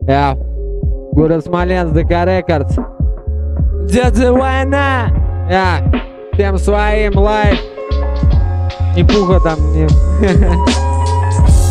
Я. Город Смоленск, ДК Рекордс. Дядя война. Я. Всем своим лайк. Не пуха там, не.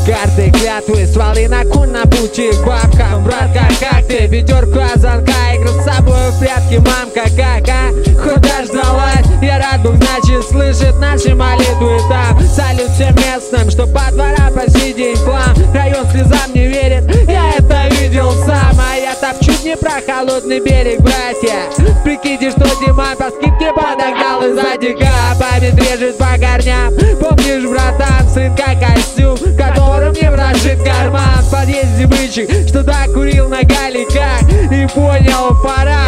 Карты, клятвы, стволы на кун на пути к бабкам. Братка, как ты? Пятерку озанка, игру с собой в прятки, мамка, как, а? Хоть дождалась, я рад Бог, значит, слышит наши молитвы там. Салют всем местным, что по двора по сей день хлам. Район слезам не верит, я это видел сам. А я топчу не про холодный берег, братья. Прикиньте, что Диман по скидке подогнал из Адика. Память режет по корням. Помнишь, братан, сын как костюм, которым не вражит карман. В подъезде бычек, что так курил на галиках. И понял, пора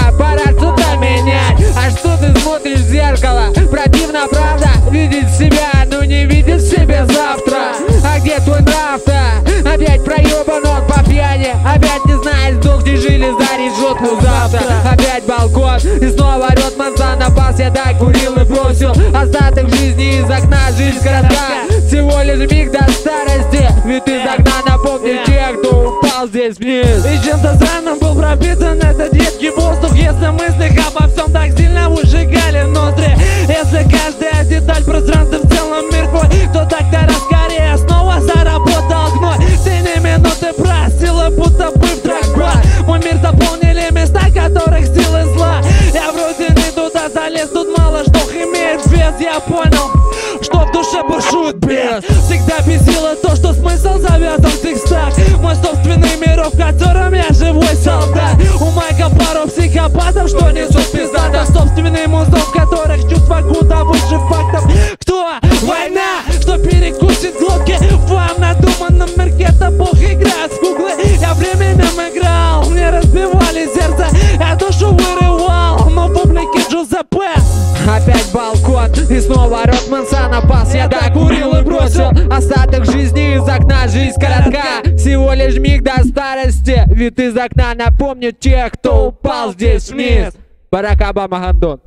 что-то менять. А что ты смотришь в зеркало? Противно, правда, видеть себя, но не видеть себе завтра. А где твой нрав-то? Опять проебан он по пьяни. Опять не знает, сдохни жили, зарить жопу завтра. Опять балкон и снова орет манзан на пас. Я так курил и бросил остаток жизни из окна. Жизнь коротка, всего лишь миг до старости. Ведь из окна напомни тех, кто упал здесь вниз. И чем-то странным был пропитан этот едкий воздух. Если мысли обо всем так сильно выжигали ноздри. Если каждая деталь пространства в целом мир твой, то тогда скорее снова заработал гной. Тени минуты просила, будто бы в дракбар. Мой мир заполнили места, которых силы зла. Я вроде не туда залез, тут мало что имеет вес. Я понял, что в душе бушует бес. Всегда бесило то, что смысл завязан в текстах. Мой собственный мир, в котором я живой солдат. У Майка пару психопатов, что несут пиздата. Собственный музон, в которых чувства куда выше фактов. Кто? Война, что перекусит глотки. В вам надуманном мирке это бог играет в куклы. Я временем играл, мне разбивали сердце. Я душу вырывал, но в облике Джузеппе. Опять балкон и снова орет манзан на пас. Я докурил и бросил остаток жизни из окна. Жизнь коротка, всего лишь миг до старости. Ведь из окна напомнит тех, кто упал здесь вниз. Барак Обама Гандон.